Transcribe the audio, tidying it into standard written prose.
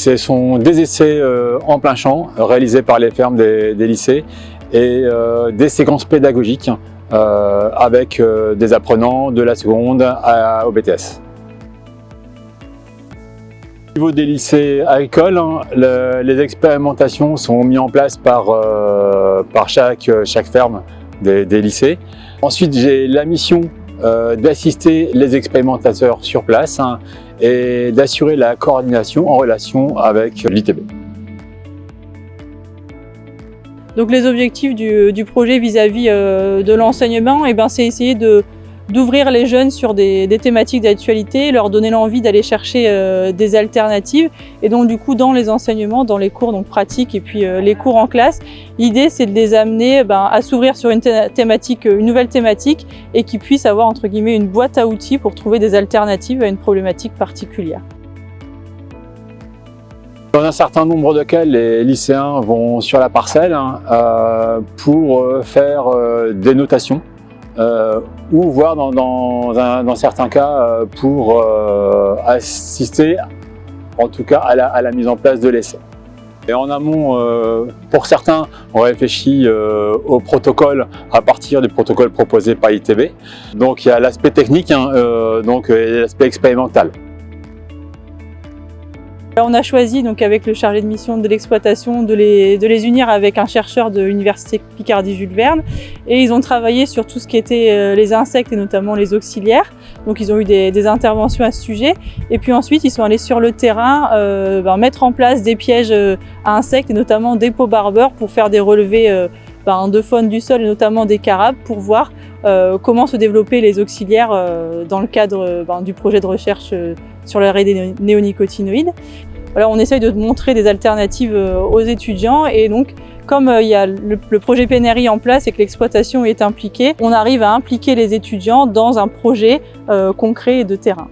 Ce sont des essais en plein champ réalisés par les fermes des lycées et des séquences pédagogiques avec des apprenants de la seconde au BTS. Au niveau des lycées agricoles, les expérimentations sont mises en place par chaque ferme des lycées. Ensuite, j'ai la mission d'assister les expérimentateurs sur place et d'assurer la coordination en relation avec l'ITB. Donc les objectifs du projet vis-à-vis de l'enseignement, c'est essayer d'ouvrir les jeunes sur des thématiques d'actualité, leur donner l'envie d'aller chercher des alternatives. Et donc du coup, dans les enseignements, dans les cours donc pratiques et puis les cours en classe, l'idée c'est de les amener à s'ouvrir sur une nouvelle thématique et qu'ils puissent avoir entre guillemets une boîte à outils pour trouver des alternatives à une problématique particulière. Dans un certain nombre de cas, les lycéens vont sur la parcelle pour faire des notations ou voire dans certains cas pour assister en tout cas à la mise en place de l'essai. Et en amont, pour certains, on réfléchit au protocole à partir du protocole proposé par l'ITB. Donc il y a l'aspect technique et l'aspect expérimental. On a choisi donc avec le chargé de mission de l'exploitation de les unir avec un chercheur de l'université Picardie-Jules Verne et ils ont travaillé sur tout ce qui était les insectes et notamment les auxiliaires. Donc ils ont eu des interventions à ce sujet et puis ensuite ils sont allés sur le terrain mettre en place des pièges à insectes et notamment des pots barbeurs pour faire des relevés de faune du sol et notamment des carabes pour voir comment se développer les auxiliaires dans le cadre du projet de recherche sur l'arrêt des néonicotinoïdes. Voilà, on essaye de montrer des alternatives aux étudiants et donc comme il y a le projet PNRI en place et que l'exploitation est impliquée, on arrive à impliquer les étudiants dans un projet concret et de terrain.